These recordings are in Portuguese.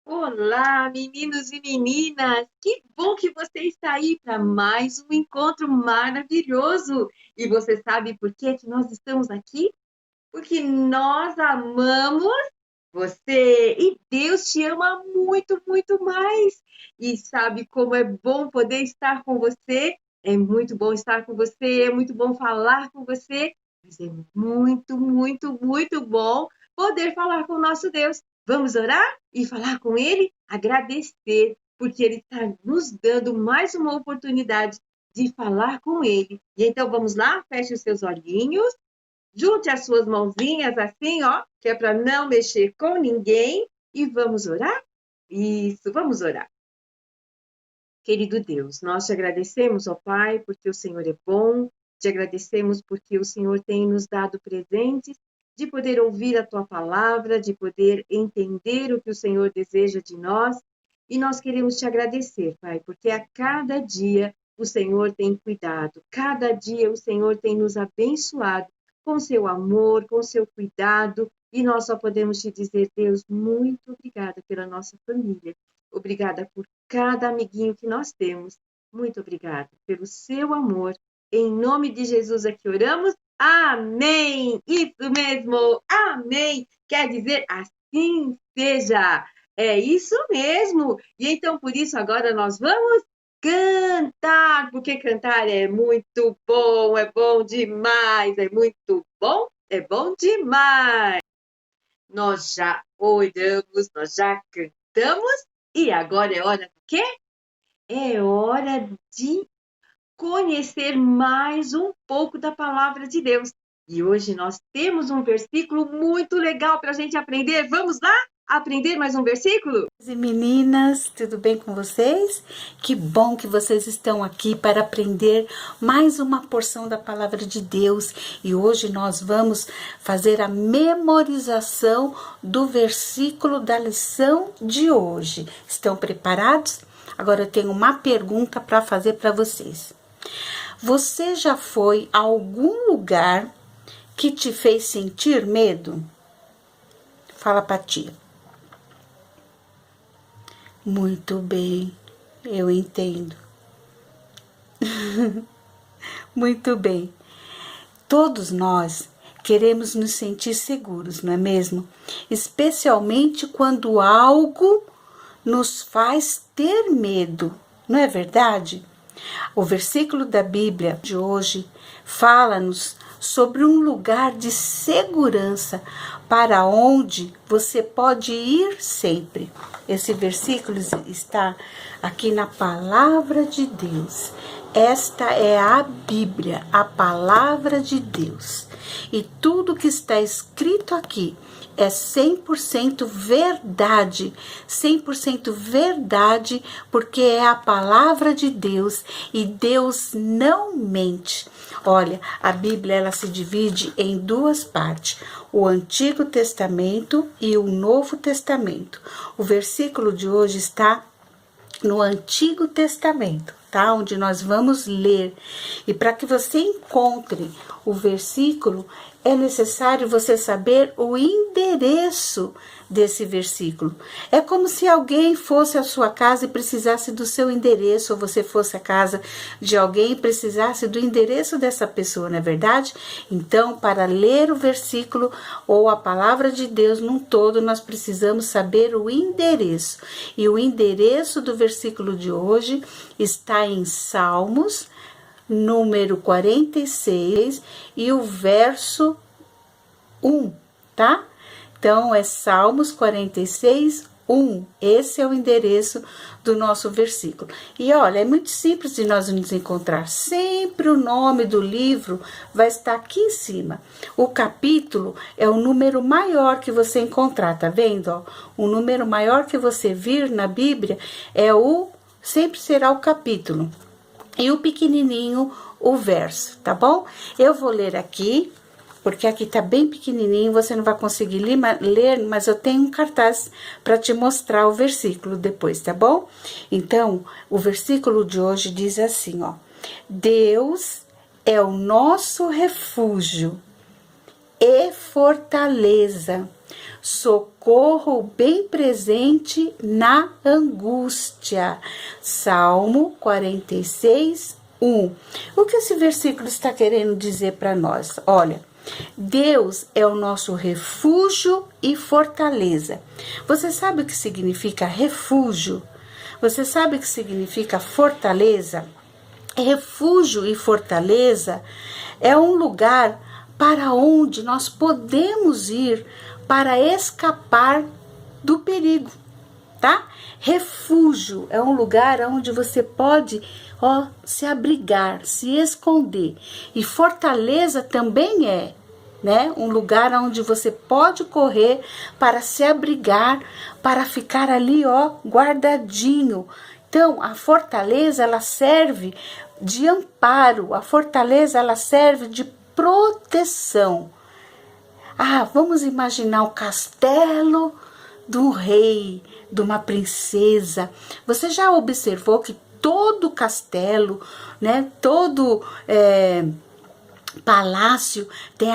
Olá, meninos e meninas! Que bom que você está aí para mais um encontro maravilhoso! E você sabe por que nós estamos aqui? Porque nós amamos você e Deus te ama muito, muito mais. E sabe como é bom poder estar com você? É muito bom estar com você, é muito bom falar com você, mas é muito, muito, muito bom poder falar com o nosso Deus. Vamos orar e falar com Ele? Agradecer, porque Ele está nos dando mais uma oportunidade de falar com Ele. E então vamos lá, feche os seus olhinhos. Junte as suas mãozinhas assim, ó, que é para não mexer com ninguém. E vamos orar? Isso, vamos orar. Querido Deus, nós te agradecemos, ó Pai, porque o Senhor é bom, te agradecemos porque o Senhor tem nos dado presentes de poder ouvir a tua palavra, de poder entender o que o Senhor deseja de nós. E nós queremos te agradecer, Pai, porque a cada dia o Senhor tem cuidado, cada dia o Senhor tem nos abençoado com seu amor, com seu cuidado, e nós só podemos te dizer, Deus, muito obrigada pela nossa família. Obrigada por cada amiguinho que nós temos. Muito obrigada pelo seu amor. Em nome de Jesus é que oramos. Amém! Isso mesmo! Amém! Quer dizer, assim seja. É isso mesmo. E então, por isso, agora nós vamos cantar, porque cantar é bom demais, é muito bom, é bom demais. Nós já oramos, nós já cantamos e agora é hora do quê? É hora de conhecer mais um pouco da palavra de Deus. E hoje nós temos um versículo muito legal para a gente aprender. Vamos lá aprender mais um versículo? E meninas, tudo bem com vocês? Que bom que vocês estão aqui para aprender mais uma porção da palavra de Deus. E hoje nós vamos fazer a memorização do versículo da lição de hoje. Estão preparados? Agora eu tenho uma pergunta para fazer para vocês. Você já foi a algum lugar que te fez sentir medo? Fala pra tia. Muito bem, eu entendo. Muito bem. Todos nós queremos nos sentir seguros, não é mesmo? Especialmente quando algo nos faz ter medo, não é verdade? O versículo da Bíblia de hoje fala-nos sobre um lugar de segurança para onde você pode ir sempre. Esse versículo está aqui na palavra de Deus. Esta é a Bíblia, a palavra de Deus. E tudo que está escrito aqui é 100% verdade, 100% verdade, porque é a palavra de Deus e Deus não mente. Olha, a Bíblia ela se divide em duas partes, o Antigo Testamento e o Novo Testamento. O versículo de hoje está no Antigo Testamento, tá? Onde nós vamos ler. E para que você encontre o versículo, é necessário você saber o endereço desse versículo. É como se alguém fosse à sua casa e precisasse do seu endereço, ou você fosse à casa de alguém e precisasse do endereço dessa pessoa, não é verdade? Então, para ler o versículo ou a palavra de Deus num todo, nós precisamos saber o endereço. E o endereço do versículo de hoje está em Salmos, número 46 e o verso 1, tá? Então, é Salmos 46, 1. Esse é o endereço do nosso versículo. E olha, é muito simples de nós nos encontrar. Sempre o nome do livro vai estar aqui em cima. O capítulo é o número maior que você encontrar, tá vendo? Ó? O número maior que você vir na Bíblia sempre será o capítulo. E o pequenininho, o verso, tá bom? Eu vou ler aqui, porque aqui tá bem pequenininho, você não vai conseguir ler, mas eu tenho um cartaz para te mostrar o versículo depois, tá bom? Então, o versículo de hoje diz assim, ó: Deus é o nosso refúgio e fortaleza, socorro bem presente na angústia. Salmo 46, 1. O que esse versículo está querendo dizer para nós? Olha, Deus é o nosso refúgio e fortaleza. Você sabe o que significa refúgio? Você sabe o que significa fortaleza? Refúgio e fortaleza é um lugar para onde nós podemos ir para escapar do perigo, tá? Refúgio é um lugar onde você pode, se abrigar, se esconder. E fortaleza também é, né, um lugar onde você pode correr para se abrigar, para ficar ali, guardadinho. Então, a fortaleza, ela serve de amparo, a fortaleza, ela serve de proteção. Vamos imaginar o castelo do rei, de uma princesa. Você já observou que todo castelo, né, todo palácio tem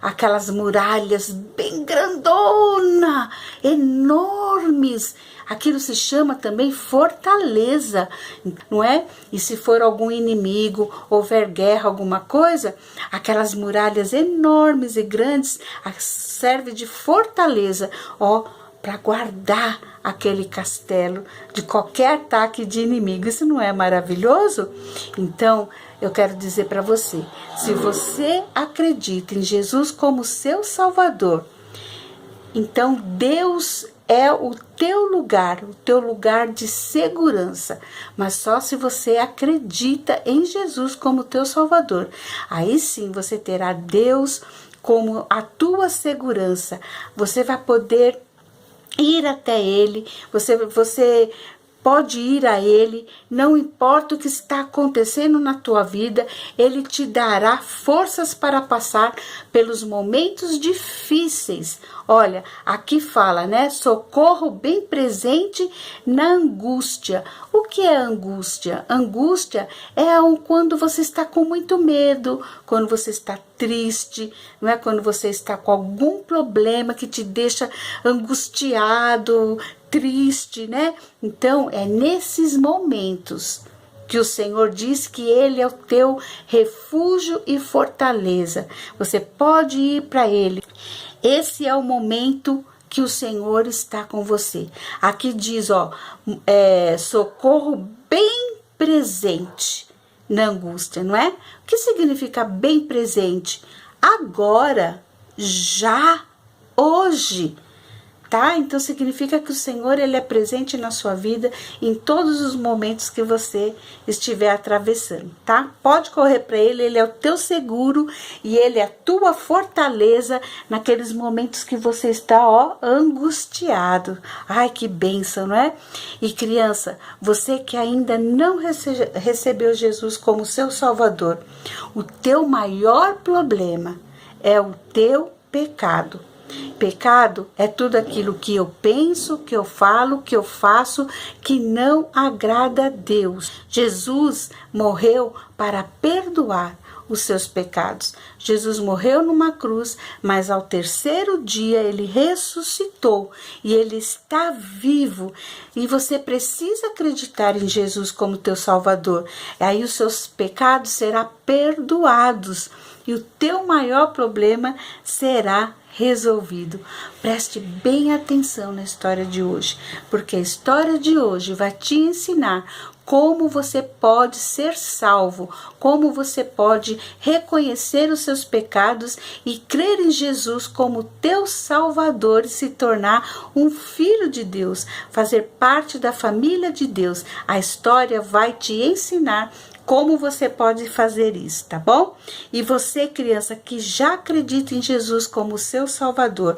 aquelas muralhas bem grandona, enormes. Aquilo se chama também fortaleza, não é? E se for algum inimigo, houver guerra, alguma coisa, aquelas muralhas enormes e grandes servem de fortaleza, para guardar aquele castelo de qualquer ataque de inimigo. Isso não é maravilhoso? Então, eu quero dizer para você, se você acredita em Jesus como seu Salvador, então Deus é o teu lugar de segurança, mas só se você acredita em Jesus como teu Salvador. Aí sim você terá Deus como a tua segurança. Você vai poder ir até Ele, você pode ir a Ele, não importa o que está acontecendo na tua vida, Ele te dará forças para passar pelos momentos difíceis. Olha, aqui fala, né? Socorro bem presente na angústia. O que é angústia? Angústia é quando você está com muito medo, quando você está triste, não é? Quando você está com algum problema que te deixa angustiado, triste, né? Então, é nesses momentos que o Senhor diz que Ele é o teu refúgio e fortaleza. Você pode ir para Ele. Esse é o momento que o Senhor está com você. Aqui diz, socorro bem presente na angústia, não é? O que significa bem presente? Agora, já, hoje. Tá? Então significa que o Senhor, Ele é presente na sua vida em todos os momentos que você estiver atravessando, tá? Pode correr para Ele, Ele é o teu seguro e Ele é a tua fortaleza naqueles momentos que você está, angustiado. Ai, que bênção, não é? E criança, você que ainda não recebeu Jesus como seu Salvador, o teu maior problema é o teu pecado. Pecado é tudo aquilo que eu penso, que eu falo, que eu faço, que não agrada a Deus. Jesus morreu para perdoar os seus pecados. Jesus morreu numa cruz, mas ao terceiro dia Ele ressuscitou e Ele está vivo. E você precisa acreditar em Jesus como teu Salvador. Aí os seus pecados serão perdoados e o teu maior problema será resolvido. Preste bem atenção na história de hoje, porque a história de hoje vai te ensinar como você pode ser salvo, como você pode reconhecer os seus pecados e crer em Jesus como teu Salvador e se tornar um filho de Deus, fazer parte da família de Deus. A história vai te ensinar como você pode fazer isso, tá bom? E você, criança, que já acredita em Jesus como seu Salvador,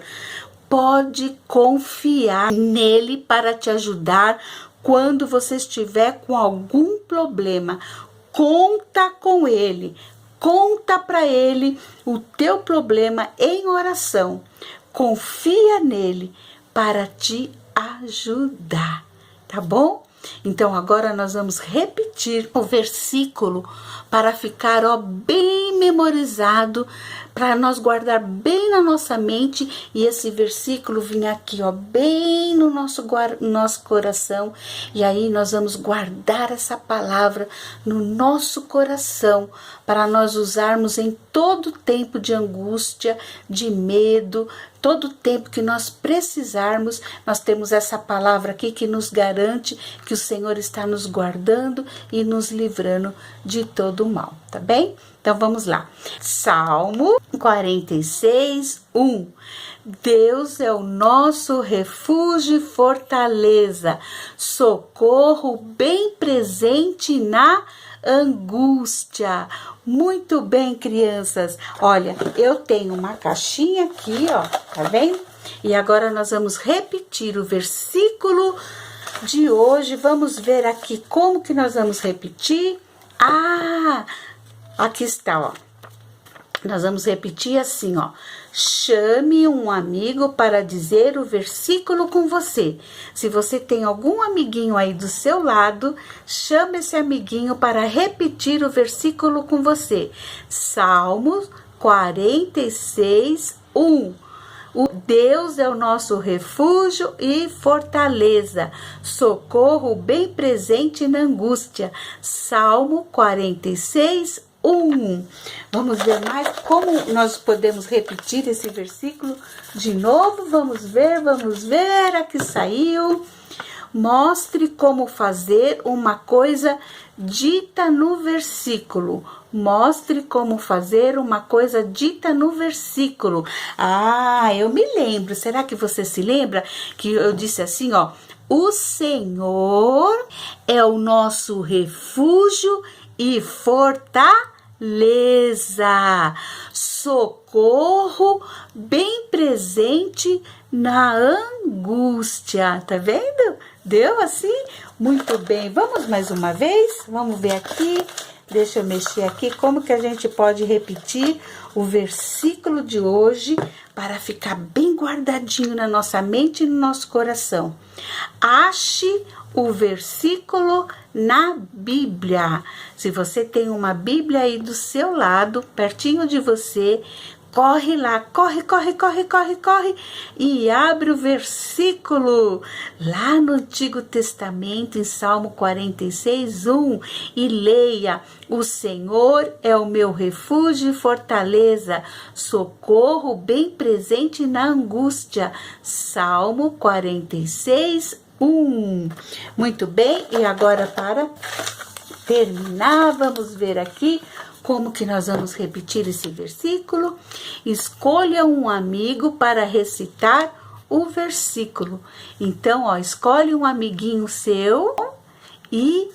pode confiar nele para te ajudar quando você estiver com algum problema. Conta com ele, conta para ele o teu problema em oração. Confia nele para te ajudar, tá bom? Então agora nós vamos repetir o versículo para ficar bem bem memorizado, para nós guardar bem na nossa mente, e esse versículo vir aqui, ó, bem no nosso coração, e aí nós vamos guardar essa palavra no nosso coração, para nós usarmos em todo tempo de angústia, de medo, todo tempo que nós precisarmos. Nós temos essa palavra aqui que nos garante que o Senhor está nos guardando e nos livrando de todo o mal, tá bem? Então vamos lá. Salmo 46, 1. Deus é o nosso refúgio e fortaleza, socorro bem presente na angústia. Muito bem, crianças. Olha, eu tenho uma caixinha aqui, ó, tá vendo? E agora nós vamos repetir o versículo de hoje. Vamos ver aqui como que nós vamos repetir. Aqui está, ó. Nós vamos repetir assim, ó. Chame um amigo para dizer o versículo com você. Se você tem algum amiguinho aí do seu lado, chame esse amiguinho para repetir o versículo com você. Salmos 46, 1. O Deus é o nosso refúgio e fortaleza, socorro bem presente na angústia. Salmo 46, 1. Vamos ver mais como nós podemos repetir esse versículo de novo. Vamos ver, aqui saiu. Mostre como fazer uma coisa dita no versículo. Mostre como fazer uma coisa dita no versículo. Eu me lembro. Será que você se lembra que eu disse assim, ó? O Senhor é o nosso refúgio e fortaleza, socorro bem presente na angústia. Tá vendo? Deu assim? Muito bem. Vamos mais uma vez? Vamos ver aqui. Deixa eu mexer aqui. Como que a gente pode repetir o versículo de hoje para ficar bem guardadinho na nossa mente e no nosso coração? Ache o versículo na Bíblia. Se você tem uma Bíblia aí do seu lado, pertinho de você, corre lá, corre e abre o versículo lá no Antigo Testamento, em Salmo 46, 1, e leia: o Senhor é o meu refúgio e fortaleza, socorro bem presente na angústia. Salmo 46, 1. Muito bem, e agora para terminar, vamos ver aqui como que nós vamos repetir esse versículo. Escolha um amigo para recitar o versículo. Então, ó, escolhe um amiguinho seu e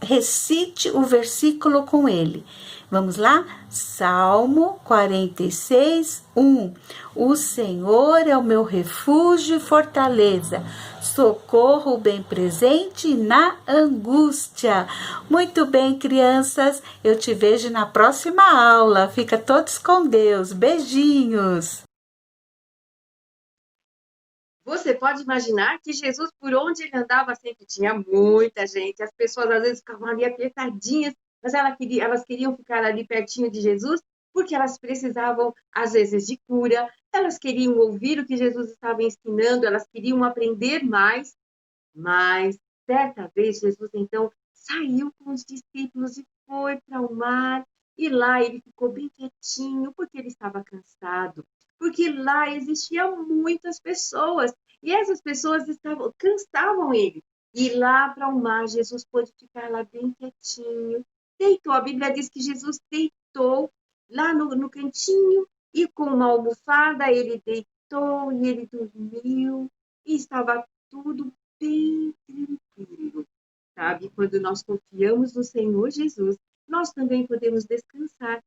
recite o versículo com ele. Vamos lá? Salmo 46, 1. O Senhor é o meu refúgio e fortaleza, socorro bem presente na angústia. Muito bem, crianças, eu te vejo na próxima aula. Fica todos com Deus. Beijinhos! Você pode imaginar que Jesus, por onde ele andava, sempre tinha muita gente. As pessoas às vezes ficavam ali apertadinhas, mas elas queriam ficar ali pertinho de Jesus porque elas precisavam, às vezes, de cura, elas queriam ouvir o que Jesus estava ensinando, elas queriam aprender mais. Mas, certa vez, Jesus, então, saiu com os discípulos e foi para o mar. E lá ele ficou bem quietinho, porque ele estava cansado. Porque lá existiam muitas pessoas. E essas pessoas cansavam ele. E lá para o mar, Jesus pôde ficar lá bem quietinho. Deitou. A Bíblia diz que Jesus deitou lá no cantinho. E com uma almofada, ele deitou e ele dormiu. E estava tudo bem tranquilo, sabe? Quando nós confiamos no Senhor Jesus, nós também podemos descansar.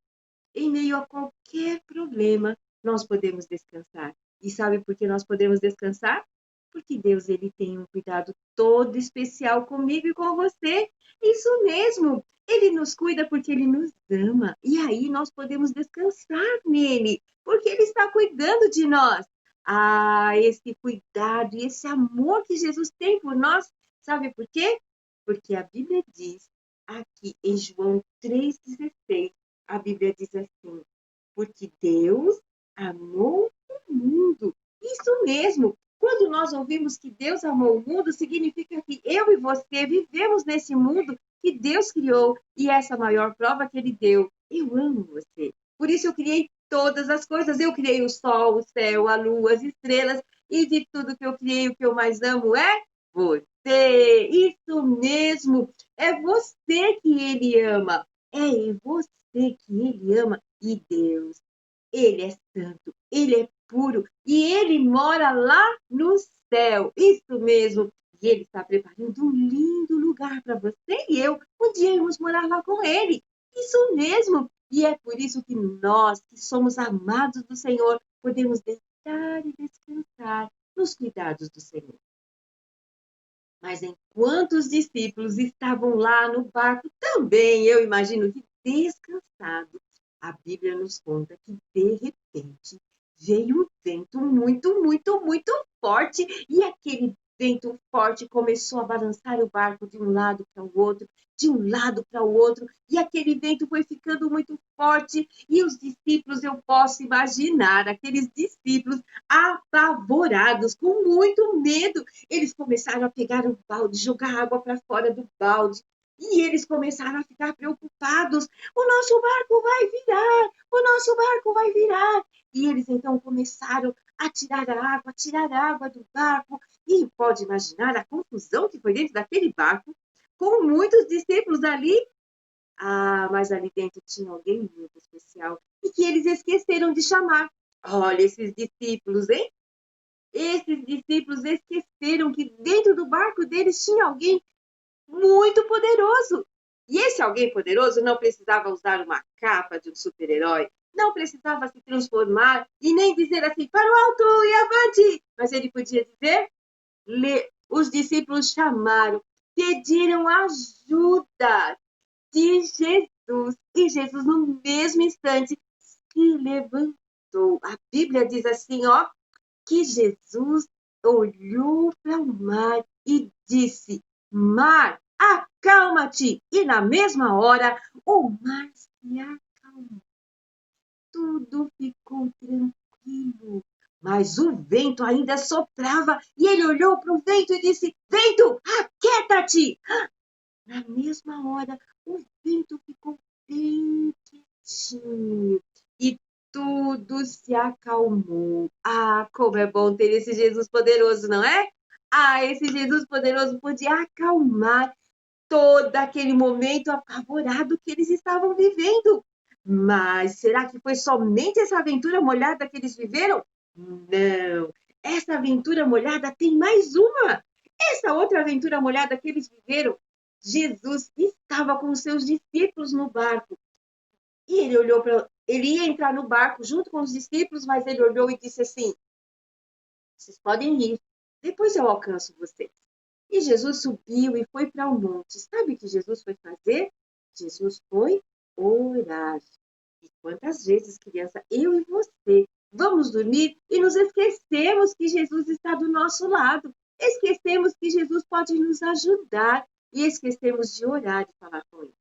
Em meio a qualquer problema, nós podemos descansar. E sabe por que nós podemos descansar? Porque Deus, ele tem um cuidado todo especial comigo e com você. Isso mesmo. Ele nos cuida porque ele nos ama. E aí nós podemos descansar nele, porque ele está cuidando de nós. Esse cuidado e esse amor que Jesus tem por nós, sabe por quê? Porque a Bíblia diz aqui em João 3,16, A Bíblia diz assim, porque Deus amou o mundo. Isso mesmo. Quando nós ouvimos que Deus amou o mundo, significa que eu e você vivemos nesse mundo que Deus criou. E essa é a maior prova que Ele deu. Eu amo você. Por isso eu criei todas as coisas. Eu criei o sol, o céu, a lua, as estrelas. E de tudo que eu criei, o que eu mais amo é você. Isso mesmo. É você que Ele ama. É você que Ele ama. E Deus, Ele é santo, Ele é puro e Ele mora lá no céu. Isso mesmo. E Ele está preparando um lindo lugar para você e eu um dia irmos morar lá com Ele. Isso mesmo. E é por isso que nós, que somos amados do Senhor, podemos deitar e descansar nos cuidados do Senhor. Mas enquanto os discípulos estavam lá no barco, também eu imagino que descansados, a Bíblia nos conta que de repente veio um vento muito, muito, muito forte e aquele vento forte começou a balançar o barco de um lado para o outro, de um lado para o outro, e aquele vento foi ficando muito forte e os discípulos, eu posso imaginar, aqueles discípulos apavorados, com muito medo, eles começaram a pegar o balde, jogar água para fora do balde. E eles começaram a ficar preocupados. O nosso barco vai virar! O nosso barco vai virar! E eles então começaram a tirar a água do barco. E pode imaginar a confusão que foi dentro daquele barco, com muitos discípulos ali. Ah, mas ali dentro tinha alguém muito especial e que eles esqueceram de chamar. Olha, esses discípulos, hein? Esses discípulos esqueceram que dentro do barco deles tinha alguém muito poderoso. E esse alguém poderoso não precisava usar uma capa de um super-herói, não precisava se transformar e nem dizer assim, para o alto e avante. Mas ele podia dizer, os discípulos chamaram, pediram ajuda de Jesus. E Jesus, no mesmo instante, se levantou. A Bíblia diz assim, ó, que Jesus olhou para o mar e disse, mar, acalma-te. E na mesma hora, o mar se acalmou. Tudo ficou tranquilo. Mas o vento ainda soprava e ele olhou para o vento e disse, vento, aquieta-te. Na mesma hora, o vento ficou bem quietinho e tudo se acalmou. Ah, como é bom ter esse Jesus poderoso, não é? Ah, esse Jesus poderoso podia acalmar todo aquele momento apavorado que eles estavam vivendo. Mas será que foi somente essa aventura molhada que eles viveram? Não. Essa aventura molhada tem mais uma. Essa outra aventura molhada que eles viveram, Jesus estava com os seus discípulos no barco. E ele olhou para. Ele ia entrar no barco junto com os discípulos, mas ele olhou e disse assim: vocês podem ir, depois eu alcanço vocês. E Jesus subiu e foi para o monte. Sabe o que Jesus foi fazer? Jesus foi orar. E quantas vezes, criança, eu e você vamos dormir e nos esquecemos que Jesus está do nosso lado. Esquecemos que Jesus pode nos ajudar e esquecemos de orar e falar com Ele.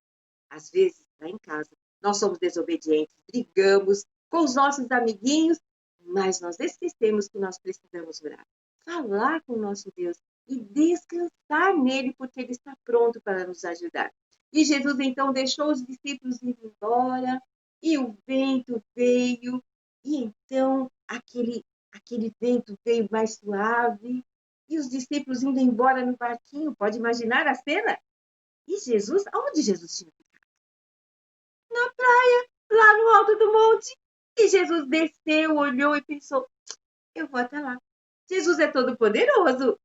Às vezes, lá em casa, nós somos desobedientes, brigamos com os nossos amiguinhos, mas nós esquecemos que nós precisamos orar, falar com o nosso Deus e descansar nele, porque ele está pronto para nos ajudar. E Jesus então deixou os discípulos ir embora, e o vento veio, e então aquele vento veio mais suave, e os discípulos indo embora no barquinho, pode imaginar a cena? E Jesus, aonde Jesus tinha? Na praia, lá no alto do monte. E Jesus desceu, olhou e pensou, eu vou até lá. Jesus é todo poderoso.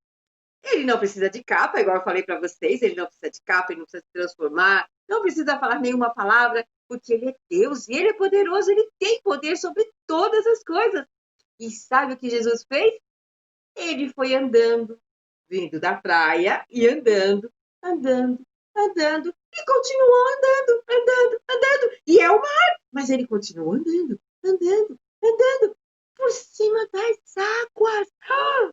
Ele não precisa de capa, igual eu falei para vocês, ele não precisa de capa, ele não precisa se transformar, não precisa falar nenhuma palavra, porque ele é Deus e ele é poderoso, ele tem poder sobre todas as coisas. E sabe o que Jesus fez? Ele foi andando, vindo da praia e andando, andando, andando, e continuou andando, andando, andando. E é o mar, mas ele continuou andando, andando, andando, por cima das águas. Ah!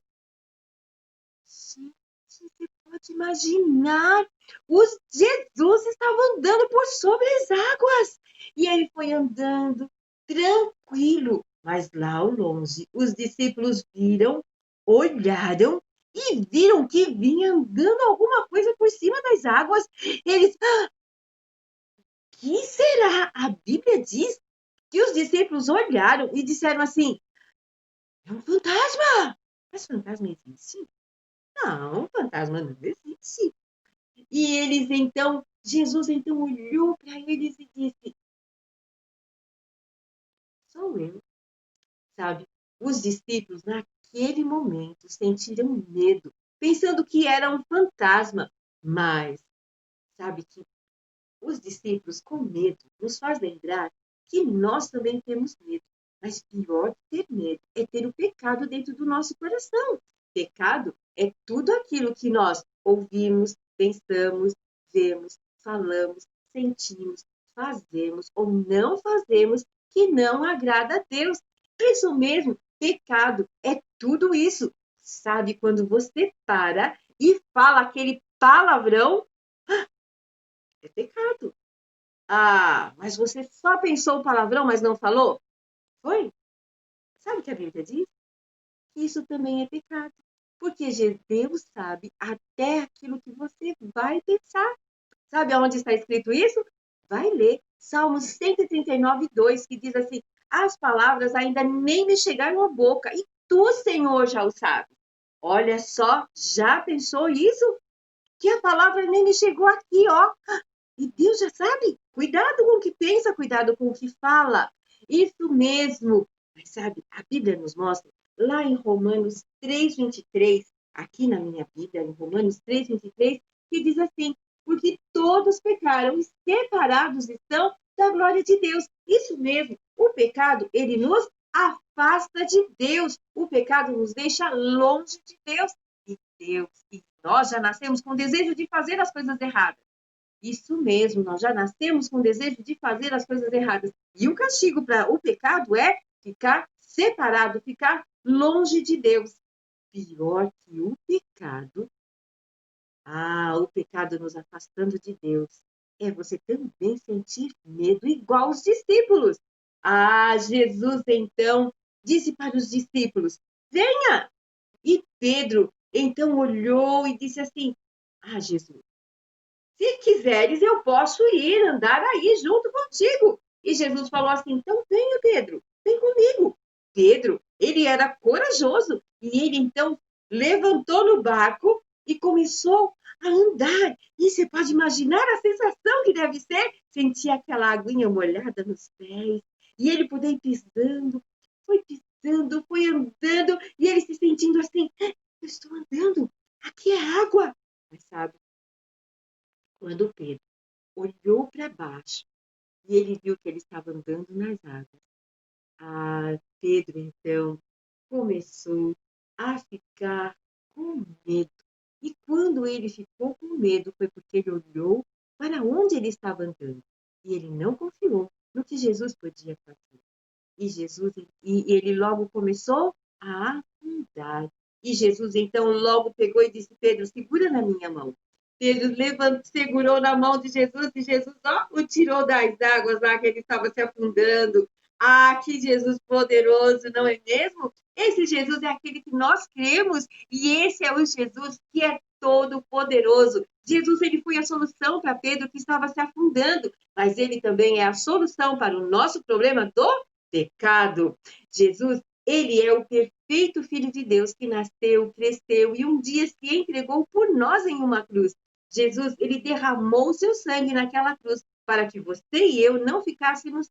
Gente, você pode imaginar, os Jesus estavam andando por sobre as águas. E ele foi andando tranquilo, mas lá ao longe os discípulos viram, olharam e viram que vinha andando alguma coisa por cima das águas. Eles, que será? A Bíblia diz que os discípulos olharam e disseram assim: é um fantasma! Mas fantasma existe? Não, fantasma não existe. E eles então, Jesus então olhou para eles e disse: sou eu. Sabe? Os discípulos naquele momento sentiram medo, pensando que era um fantasma. Mas sabe que os discípulos com medo nos faz lembrar que nós também temos medo. Mas pior que ter medo é ter o pecado dentro do nosso coração. Pecado é tudo aquilo que nós ouvimos, pensamos, vemos, falamos, sentimos, fazemos ou não fazemos que não agrada a Deus. Isso mesmo, pecado é tudo isso. Sabe quando você para e fala aquele palavrão? É pecado. Ah, mas você só pensou o palavrão, mas não falou? Foi? Sabe o que a Bíblia diz? Isso também é pecado. Porque Deus sabe até aquilo que você vai pensar. Sabe aonde está escrito isso? Vai ler Salmos 139, 2, que diz assim: as palavras ainda nem me chegaram à boca, e tu, Senhor, já o sabes. Olha só, já pensou isso? Que a palavra nem me chegou aqui, ó. E Deus já sabe. Cuidado com o que pensa, cuidado com o que fala. Isso mesmo. Mas sabe, a Bíblia nos mostra, lá em Romanos 3:23, aqui na minha Bíblia, em Romanos 3:23, que diz assim: porque todos pecaram e separados estão da glória de Deus. Isso mesmo. O pecado, ele nos afasta de Deus. O pecado nos deixa longe de Deus. E nós já nascemos com o desejo de fazer as coisas erradas. Isso mesmo, nós já nascemos com o desejo de fazer as coisas erradas. E o castigo para o pecado é ficar separado, ficar longe de Deus. Pior que o pecado. Ah, o pecado nos afastando de Deus. É você também sentir medo igual os discípulos. Ah, Jesus então disse para os discípulos: venha! E Pedro então olhou e disse assim: ah, Jesus, se quiseres, eu posso ir andar aí junto contigo. E Jesus falou assim: então venha, Pedro, vem comigo. Pedro, ele era corajoso e ele então levantou no barco e começou a andar. E você pode imaginar a sensação que deve ser sentir aquela aguinha molhada nos pés e ele poder ir pisando, foi andando e ele se sentindo assim: eu estou andando, aqui é água. Mas sabe, quando Pedro olhou para baixo e ele viu que ele estava andando nas águas. Ah, Pedro, então, começou a ficar com medo. E quando ele ficou com medo, foi porque ele olhou para onde ele estava andando. E ele não confiou no que Jesus podia fazer. E ele logo começou a afundar. E Jesus, então, logo pegou e disse: Pedro, segura na minha mão. Pedro levantou, segurou na mão de Jesus e Jesus o tirou das águas lá que ele estava se afundando. Ah, que Jesus poderoso, não é mesmo? Esse Jesus é aquele que nós cremos e esse é o Jesus que é todo poderoso. Jesus, ele foi a solução para Pedro que estava se afundando, mas ele também é a solução para o nosso problema do pecado. Jesus, ele é o perfeito Filho de Deus que nasceu, cresceu e um dia se entregou por nós em uma cruz. Jesus, ele derramou o seu sangue naquela cruz para que você e eu não ficássemos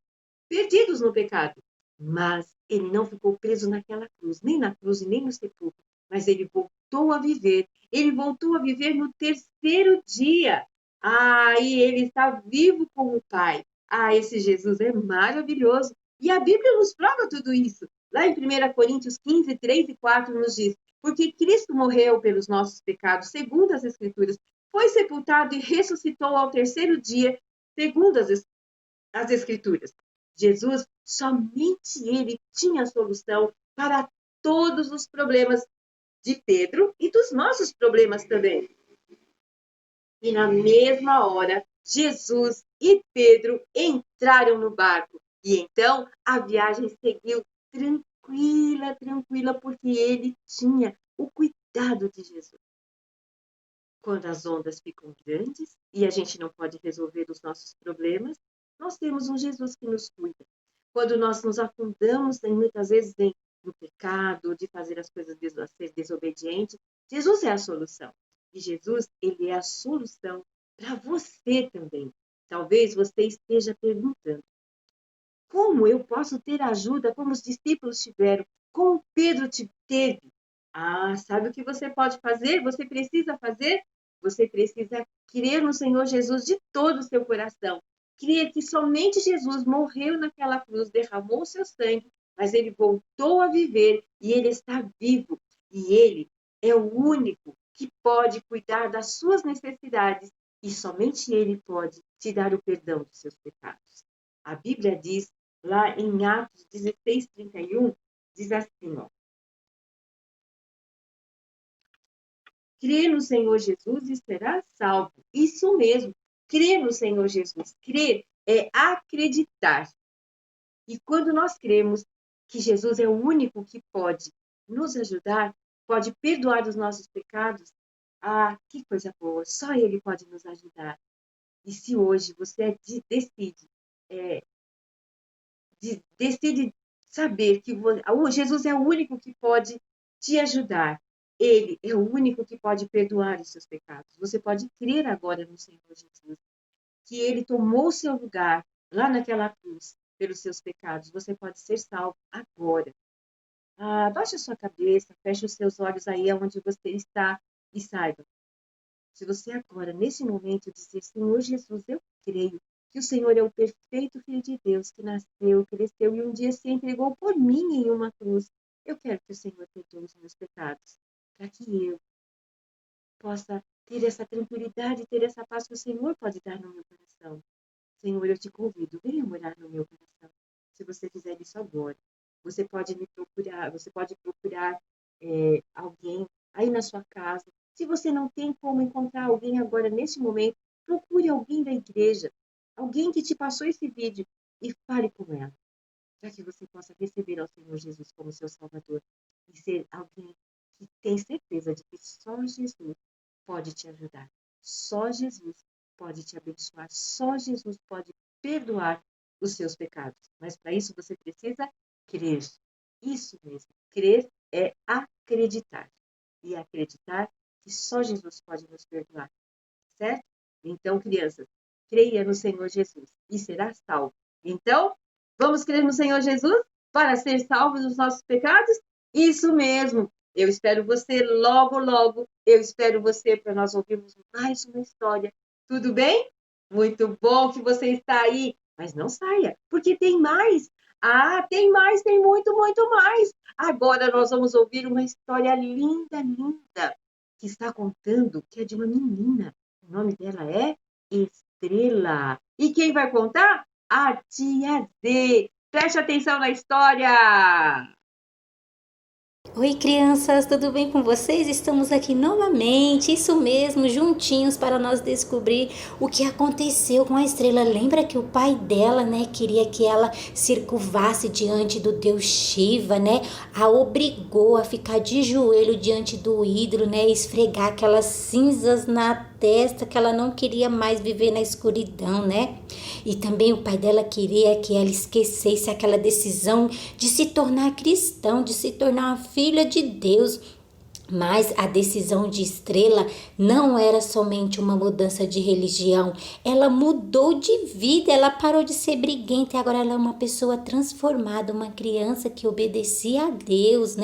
perdidos no pecado. Mas ele não ficou preso naquela cruz, nem na cruz e nem no sepulcro, mas ele voltou a viver. Ele voltou a viver no terceiro dia. Ah, e ele está vivo com o Pai. Ah, esse Jesus é maravilhoso. E a Bíblia nos prova tudo isso. Lá em 1 Coríntios 15, 3 e 4 nos diz: porque Cristo morreu pelos nossos pecados, segundo as Escrituras, foi sepultado e ressuscitou ao terceiro dia, segundo as Escrituras. Jesus, somente ele tinha a solução para todos os problemas de Pedro e dos nossos problemas também. E na mesma hora, Jesus e Pedro entraram no barco. E então a viagem seguiu tranquila, tranquila, porque ele tinha o cuidado de Jesus. Quando as ondas ficam grandes e a gente não pode resolver os nossos problemas, nós temos um Jesus que nos cuida. Quando nós nos afundamos, muitas vezes, no pecado, de fazer as coisas ser desobediente, Jesus é a solução. E Jesus, ele é a solução para você também. Talvez você esteja perguntando, como eu posso ter ajuda como os discípulos tiveram, como Pedro teve? Sabe o que você pode fazer? Você precisa fazer? Você precisa crer no Senhor Jesus de todo o seu coração. Crer que somente Jesus morreu naquela cruz, derramou o seu sangue, mas ele voltou a viver e ele está vivo. E ele é o único que pode cuidar das suas necessidades e somente ele pode te dar o perdão dos seus pecados. A Bíblia diz, lá em Atos 16:31, diz assim, ó. Crer no Senhor Jesus e será salvo. Isso mesmo, crer no Senhor Jesus. Crer é acreditar. E quando nós cremos que Jesus é o único que pode nos ajudar, pode perdoar os nossos pecados, que coisa boa, só Ele pode nos ajudar. E se hoje você decide saber que Jesus é o único que pode te ajudar, ele é o único que pode perdoar os seus pecados. Você pode crer agora no Senhor Jesus, que ele tomou o seu lugar lá naquela cruz pelos seus pecados. Você pode ser salvo agora. Baixe a sua cabeça, feche os seus olhos aí onde você está e saiba. Se você agora, nesse momento, dizer, Senhor Jesus, eu creio que o Senhor é o perfeito Filho de Deus que nasceu, cresceu e um dia se entregou por mim em uma cruz. Eu quero que o Senhor perdoe os meus pecados, para que eu possa ter essa tranquilidade, ter essa paz que o Senhor pode dar no meu coração. Senhor, eu te convido, venha morar no meu coração. Se você fizer isso agora, você pode me procurar, você pode procurar alguém aí na sua casa. Se você não tem como encontrar alguém agora, nesse momento, procure alguém da igreja, alguém que te passou esse vídeo e fale com ela, para que você possa receber ao Senhor Jesus como seu Salvador e ser alguém que tem certeza de que só Jesus pode te ajudar, só Jesus pode te abençoar, só Jesus pode perdoar os seus pecados. Mas para isso você precisa crer. Isso mesmo, crer é acreditar. E acreditar que só Jesus pode nos perdoar, certo? Então, crianças, creia no Senhor Jesus e será salvo. Então, vamos crer no Senhor Jesus para ser salvos dos nossos pecados? Isso mesmo. Eu espero você logo, logo. Eu espero você para nós ouvirmos mais uma história. Tudo bem? Muito bom que você está aí. Mas não saia, porque tem mais. Tem mais, tem muito, muito mais. Agora nós vamos ouvir uma história linda, linda, que está contando que é de uma menina. O nome dela é Estrela. E quem vai contar? A tia Z. Preste atenção na história. Oi, crianças, tudo bem com vocês? Estamos aqui novamente, isso mesmo, juntinhos para nós descobrir o que aconteceu com a Estrela. Lembra que o pai dela, queria que ela se curvasse diante do deus Shiva, A obrigou a ficar de joelho diante do ídolo, Esfregar aquelas cinzas na testa, que ela não queria mais viver na escuridão, E também o pai dela queria que ela esquecesse aquela decisão de se tornar cristão, de se tornar uma filha de Deus. Mas a decisão de Estrela não era somente uma mudança de religião, ela mudou de vida, ela parou de ser briguenta e agora ela é uma pessoa transformada, uma criança que obedecia a Deus,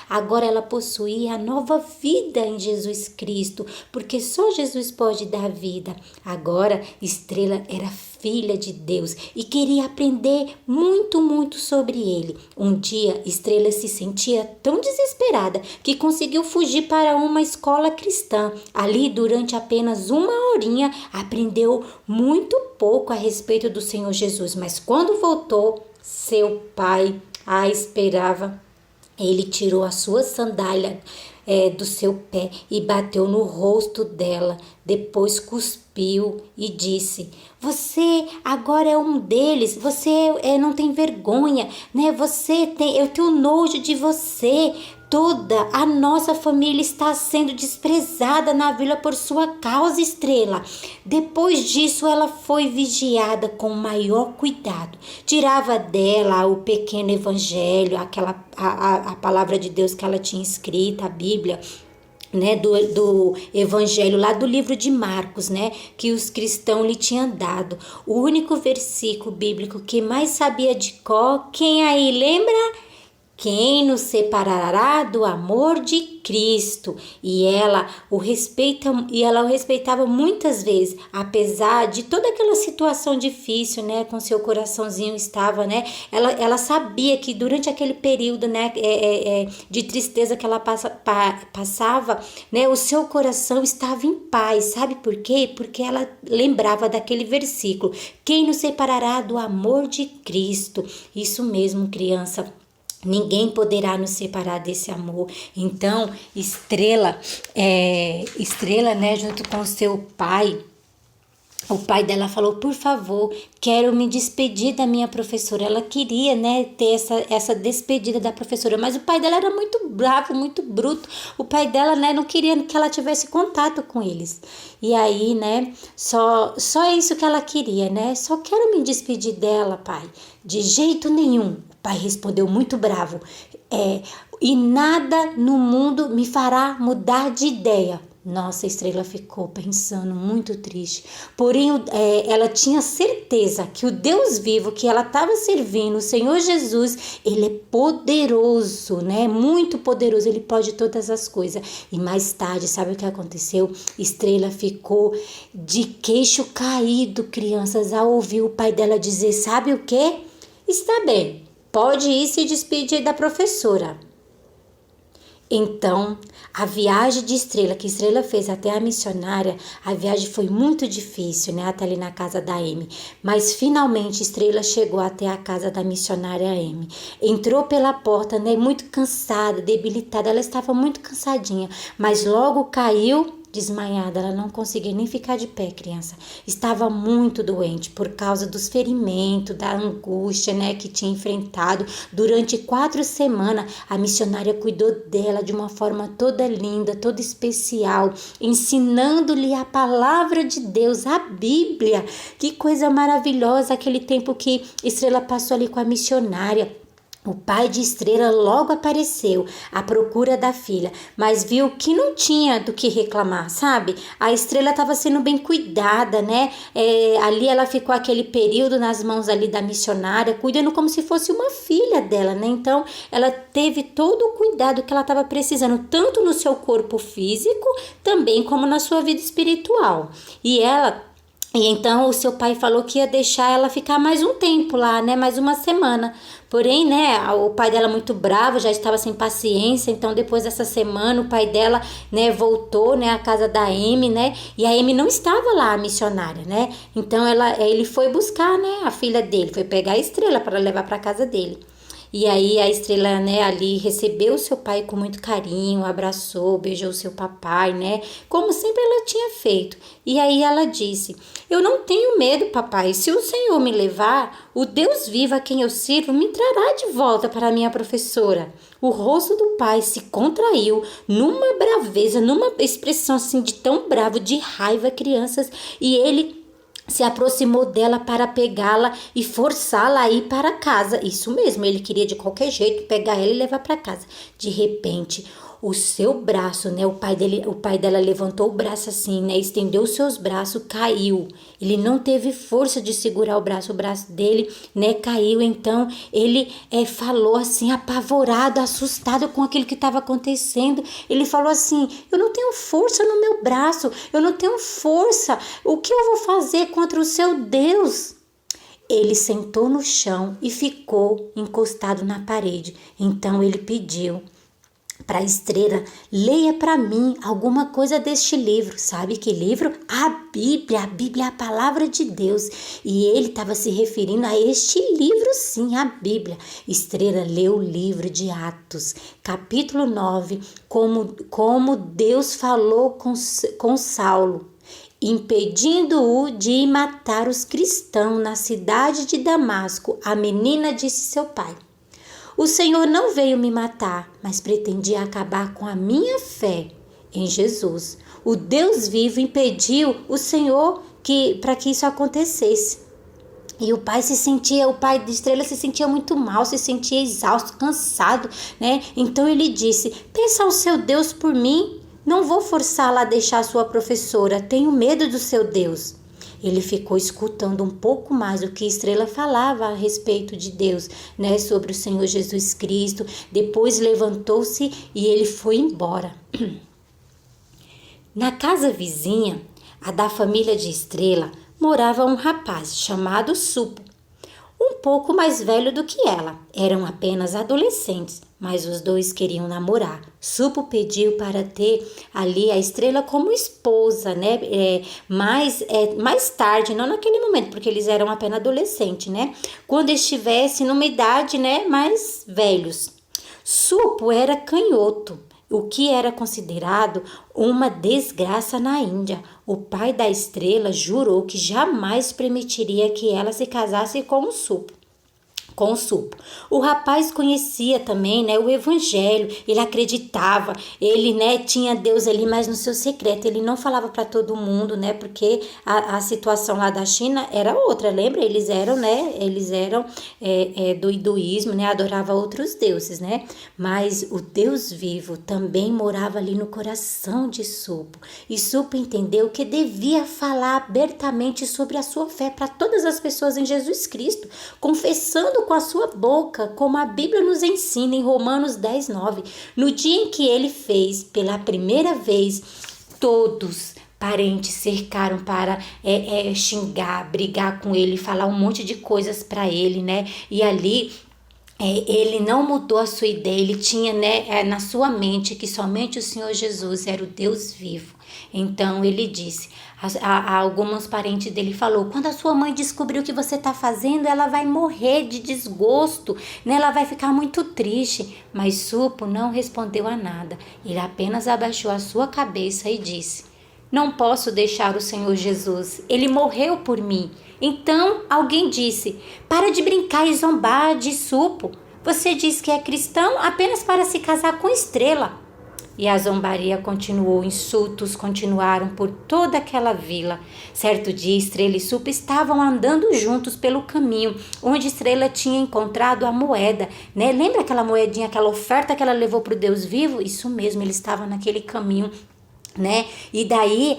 Agora ela possuía a nova vida em Jesus Cristo, porque só Jesus pode dar vida. Agora Estrela era filha de Deus e queria aprender muito, muito sobre ele. Um dia, Estrela se sentia tão desesperada que conseguiu fugir para uma escola cristã. Ali, durante apenas uma horinha, aprendeu muito pouco a respeito do Senhor Jesus, mas quando voltou, seu pai a esperava. Ele tirou a sua sandália do seu pé e bateu no rosto dela. Depois cuspiu e disse: você agora é um deles, você não tem vergonha, né? Eu tenho nojo de você. Toda a nossa família está sendo desprezada na vila por sua causa, Estrela. Depois disso, ela foi vigiada com maior cuidado. Tirava dela o pequeno evangelho, a palavra de Deus que ela tinha escrita, a Bíblia, né, do evangelho lá do livro de Marcos, né, que os cristãos lhe tinham dado. O único versículo bíblico que mais sabia de cor, quem aí lembra? Quem nos separará do amor de Cristo? E ela o respeitava muitas vezes, apesar de toda aquela situação difícil, né, com seu coraçãozinho estava, né, ela sabia que durante aquele período, né, de tristeza que ela passava, né, o seu coração estava em paz. Sabe por quê? Porque ela lembrava daquele versículo: quem nos separará do amor de Cristo? Isso mesmo, criança. Ninguém poderá nos separar desse amor. Então, Estrela, né, junto com seu pai, o pai dela falou: por favor, quero me despedir da minha professora. Ela queria, né, ter essa despedida da professora, mas o pai dela era muito bravo, muito bruto. O pai dela, né, não queria que ela tivesse contato com eles. E aí, né, só isso que ela queria, né? Só quero me despedir dela, pai. De jeito nenhum. O pai respondeu muito bravo: e nada no mundo me fará mudar de ideia. Nossa, a Estrela ficou pensando, muito triste. Porém, ela tinha certeza que o Deus vivo que ela estava servindo, o Senhor Jesus, ele é poderoso, né? Muito poderoso, ele pode todas as coisas. E mais tarde, sabe o que aconteceu? Estrela ficou de queixo caído, crianças, ao ouvir o pai dela dizer: sabe o quê? Está bem, pode ir se despedir da professora. Então, a viagem de Estrela, que Estrela fez até a missionária, a viagem foi muito difícil, né? Até ali na casa da Amy. Mas finalmente Estrela chegou até a casa da missionária Amy. Entrou pela porta, né? Muito cansada, debilitada. Ela estava muito cansadinha, mas logo caiu desmaiada. Ela não conseguia nem ficar de pé, criança. Estava muito doente por causa dos ferimentos, da angústia, né, que tinha enfrentado. Durante 4 semanas, a missionária cuidou dela de uma forma toda linda, toda especial, ensinando-lhe a palavra de Deus, a Bíblia. Que coisa maravilhosa aquele tempo que Estrela passou ali com a missionária. O pai de Estrela logo apareceu à procura da filha, mas viu que não tinha do que reclamar, sabe? A Estrela estava sendo bem cuidada, né? Ali ela ficou aquele período nas mãos ali da missionária, cuidando como se fosse uma filha dela, né? Então, ela teve todo o cuidado que ela estava precisando, tanto no seu corpo físico, também como na sua vida espiritual. E então o seu pai falou que ia deixar ela ficar mais um tempo lá, né? Mais uma semana. Porém, né, o pai dela muito bravo, já estava sem paciência. Então, depois dessa semana, o pai dela, né, voltou, né, à casa da Amy, né? E a Amy não estava lá, a missionária, né? Então, ele foi buscar, né, a filha dele, foi pegar a Estrela para levar para casa dele. E aí a Estrela, né, ali recebeu o seu pai com muito carinho, abraçou, beijou o seu papai, né, como sempre ela tinha feito. E aí ela disse: eu não tenho medo, papai, se o Senhor me levar, o Deus vivo a quem eu sirvo me trará de volta para a minha professora. O rosto do pai se contraiu numa braveza, numa expressão assim de tão bravo, de raiva, crianças, e ele se aproximou dela para pegá-la e forçá-la a ir para casa. Isso mesmo, ele queria de qualquer jeito pegar ela e levar para casa. De repente, o seu braço, né, o pai dela levantou o braço assim, né, estendeu os seus braços, caiu. Ele não teve força de segurar o braço dele, né, caiu. Então, ele falou assim, apavorado, assustado com aquilo que estava acontecendo. Ele falou assim: eu não tenho força no meu braço, eu não tenho força. O que eu vou fazer contra o seu Deus? Ele sentou no chão e ficou encostado na parede. Então, ele pediu para a Estrela: leia para mim alguma coisa deste livro. Sabe que livro? A Bíblia é a palavra de Deus. E ele estava se referindo a este livro, sim, a Bíblia. Estrela leu o livro de Atos, capítulo 9, como Deus falou com Saulo, impedindo-o de matar os cristãos na cidade de Damasco. A menina disse seu pai: o Senhor não veio me matar, mas pretendia acabar com a minha fé em Jesus. O Deus vivo impediu o Senhor para que isso acontecesse. E o pai de Estrela se sentia muito mal, se sentia exausto, cansado, né? Então ele disse: peça ao seu Deus por mim, não vou forçá-la a deixar a sua professora, tenho medo do seu Deus. Ele ficou escutando um pouco mais o que Estrela falava a respeito de Deus, né, sobre o Senhor Jesus Cristo. Depois levantou-se e ele foi embora. Na casa vizinha, a da família de Estrela, morava um rapaz chamado Supo, um pouco mais velho do que ela. Eram apenas adolescentes, mas os dois queriam namorar. Supo pediu para ter ali a Estrela como esposa, né? Mais tarde, não naquele momento, porque eles eram apenas adolescentes, né? Quando estivesse numa idade, né, mais velhos. Supo era canhoto, o que era considerado uma desgraça na Índia. O pai da Estrela jurou que jamais permitiria que ela se casasse com o Supo. O rapaz conhecia também, né, o evangelho, ele acreditava, ele, né, tinha Deus ali, mas no seu secreto, ele não falava para todo mundo, né, porque a situação lá da China era outra, lembra? Eles eram do hinduísmo, né, adoravam outros deuses, né, mas o Deus vivo também morava ali no coração de Supo, e Supo entendeu que devia falar abertamente sobre a sua fé para todas as pessoas em Jesus Cristo, confessando com a sua boca, como a Bíblia nos ensina em Romanos 10:9. No dia em que ele fez pela primeira vez, todos parentes cercaram para xingar, brigar com ele, falar um monte de coisas para ele, né? E ali ele não mudou a sua ideia, ele tinha, né, na sua mente que somente o Senhor Jesus era o Deus vivo. Então ele disse a alguns parentes dele, falou: quando a sua mãe descobrir o que você está fazendo, ela vai morrer de desgosto, né? Ela vai ficar muito triste. Mas Supo não respondeu a nada, ele apenas abaixou a sua cabeça e disse: não posso deixar o Senhor Jesus, ele morreu por mim. Então alguém disse: para de brincar e zombar de Supo, você diz que é cristão apenas para se casar com Estrela. E a zombaria continuou, insultos continuaram por toda aquela vila. Certo dia, Estrela e Supo estavam andando juntos pelo caminho, onde Estrela tinha encontrado a moeda, né? Lembra aquela moedinha, aquela oferta que ela levou para o Deus vivo? Isso mesmo, ele estava naquele caminho, né? E daí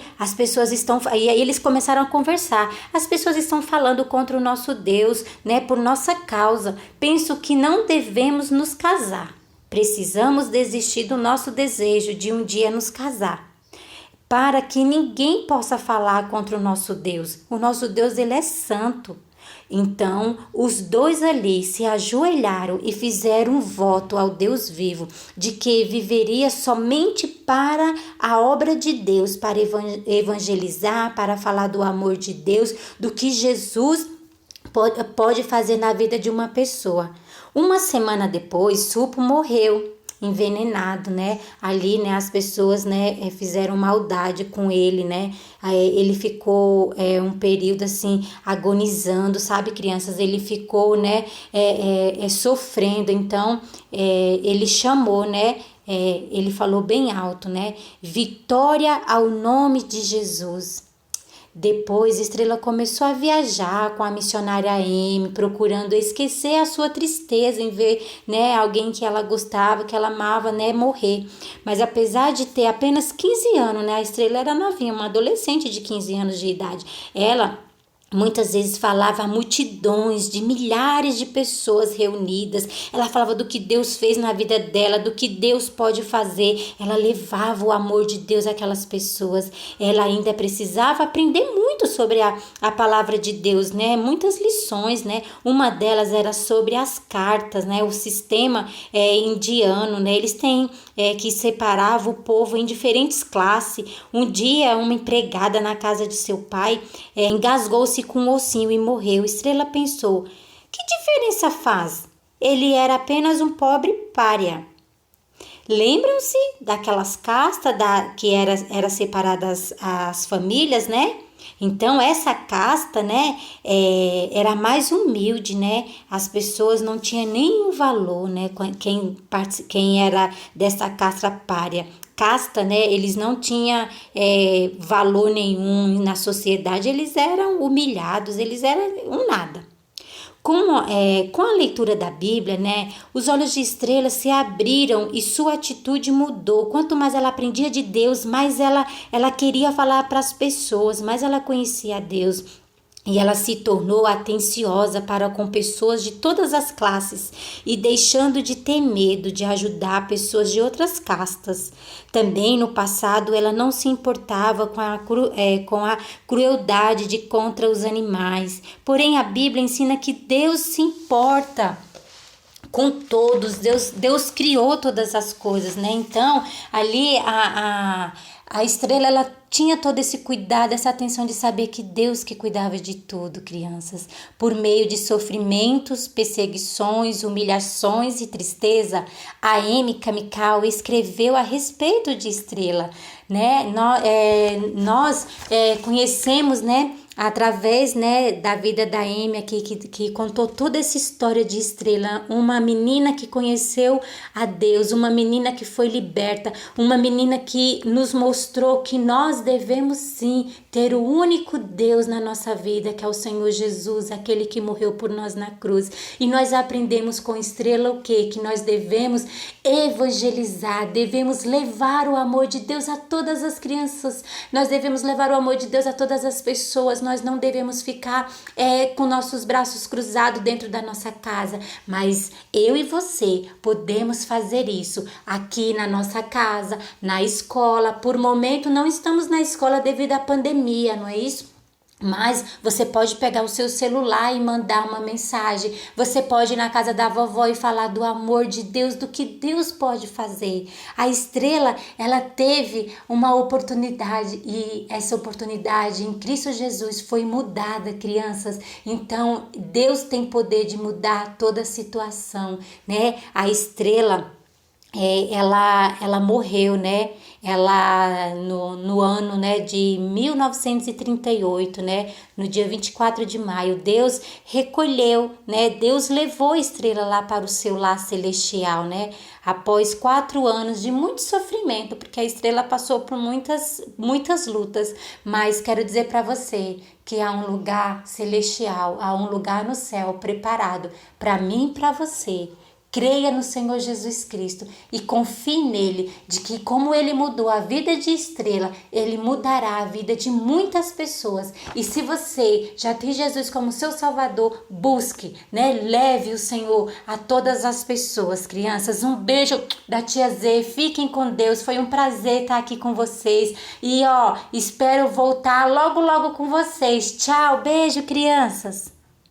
aí eles começaram a conversar. As pessoas estão falando contra o nosso Deus, né? Por nossa causa. Penso que não devemos nos casar. Precisamos desistir do nosso desejo de um dia nos casar, para que ninguém possa falar contra o nosso Deus. O nosso Deus, ele é santo. Então, os dois ali se ajoelharam e fizeram um voto ao Deus vivo de que viveria somente para a obra de Deus, para evangelizar, para falar do amor de Deus, do que Jesus pode fazer na vida de uma pessoa. Uma semana depois, Supo morreu, envenenado, né? Ali, né, as pessoas, né, fizeram maldade com ele, né? Ele ficou um período assim agonizando, sabe, crianças? Ele ficou, né, sofrendo. Então, ele chamou, né? Ele falou bem alto, né? Vitória ao nome de Jesus. Depois, Estrela começou a viajar com a missionária Amy, procurando esquecer a sua tristeza em ver, né, alguém que ela gostava, que ela amava, né, morrer. Mas apesar de ter apenas 15 anos, né, a Estrela era novinha, uma adolescente de 15 anos de idade, ela muitas vezes falava a multidões de milhares de pessoas reunidas. Ela falava do que Deus fez na vida dela, do que Deus pode fazer. Ela levava o amor de Deus àquelas pessoas. Ela ainda precisava aprender muito sobre a palavra de Deus, né? Muitas lições, né? Uma delas era sobre as cartas, né? O sistema indiano, né? Eles têm que separava o povo em diferentes classes. Um dia, uma empregada na casa de seu pai engasgou-se com um ossinho e morreu. Estrela pensou: que diferença faz? Ele era apenas um pobre pária. Lembram-se daquelas castas que era separadas as famílias, né? Então, essa casta, né, era mais humilde, né? As pessoas não tinham nenhum valor, né? Quem era dessa casta pária. Casta, né? Eles não tinham valor nenhum na sociedade, eles eram humilhados, eles eram um nada. Com a leitura da Bíblia, né, os olhos de Estrela se abriram e sua atitude mudou. Quanto mais ela aprendia de Deus, mais ela queria falar para as pessoas, mais ela conhecia a Deus. E ela se tornou atenciosa para com pessoas de todas as classes e deixando de ter medo de ajudar pessoas de outras castas. Também no passado ela não se importava com a crueldade de contra os animais. Porém a Bíblia ensina que Deus se importa com todos. Deus criou todas as coisas, né? Então ali a Estrela, ela tinha todo esse cuidado, essa atenção de saber que Deus que cuidava de tudo, crianças. Por meio de sofrimentos, perseguições, humilhações e tristeza, a Amy Kamikawa escreveu a respeito de Estrela, né? Nós conhecemos, né, através, né, da vida da Amy aqui, que contou toda essa história de Estrela, uma menina que conheceu a Deus, uma menina que foi liberta, uma menina que nos mostrou que nós devemos sim ter o único Deus na nossa vida, que é o Senhor Jesus, aquele que morreu por nós na cruz. E nós aprendemos com Estrela o quê? Que nós devemos evangelizar, devemos levar o amor de Deus a todas as crianças, nós devemos levar o amor de Deus a todas as pessoas. Nós não devemos ficar com nossos braços cruzados dentro da nossa casa, mas eu e você podemos fazer isso aqui na nossa casa, na escola. Por momento não estamos na escola devido à pandemia, não é isso? Mas você pode pegar o seu celular e mandar uma mensagem. Você pode ir na casa da vovó e falar do amor de Deus, do que Deus pode fazer. A Estrela, ela teve uma oportunidade e essa oportunidade em Cristo Jesus foi mudada, crianças. Então, Deus tem poder de mudar toda a situação, né? A Estrela, ela morreu, né? Ela no ano, né, de 1938, né, no dia 24 de maio, Deus recolheu, né, Deus levou a Estrela lá para o seu lar celestial, né, após 4 anos de muito sofrimento, porque a Estrela passou por muitas lutas, mas quero dizer para você que há um lugar celestial, há um lugar no céu preparado para mim e para você. Creia no Senhor Jesus Cristo e confie nele, de que como ele mudou a vida de Estrela, ele mudará a vida de muitas pessoas. E se você já tem Jesus como seu Salvador, busque, né? Leve o Senhor a todas as pessoas. Crianças, um beijo da tia Zê, fiquem com Deus, foi um prazer estar aqui com vocês. E espero voltar logo com vocês. Tchau, beijo, crianças.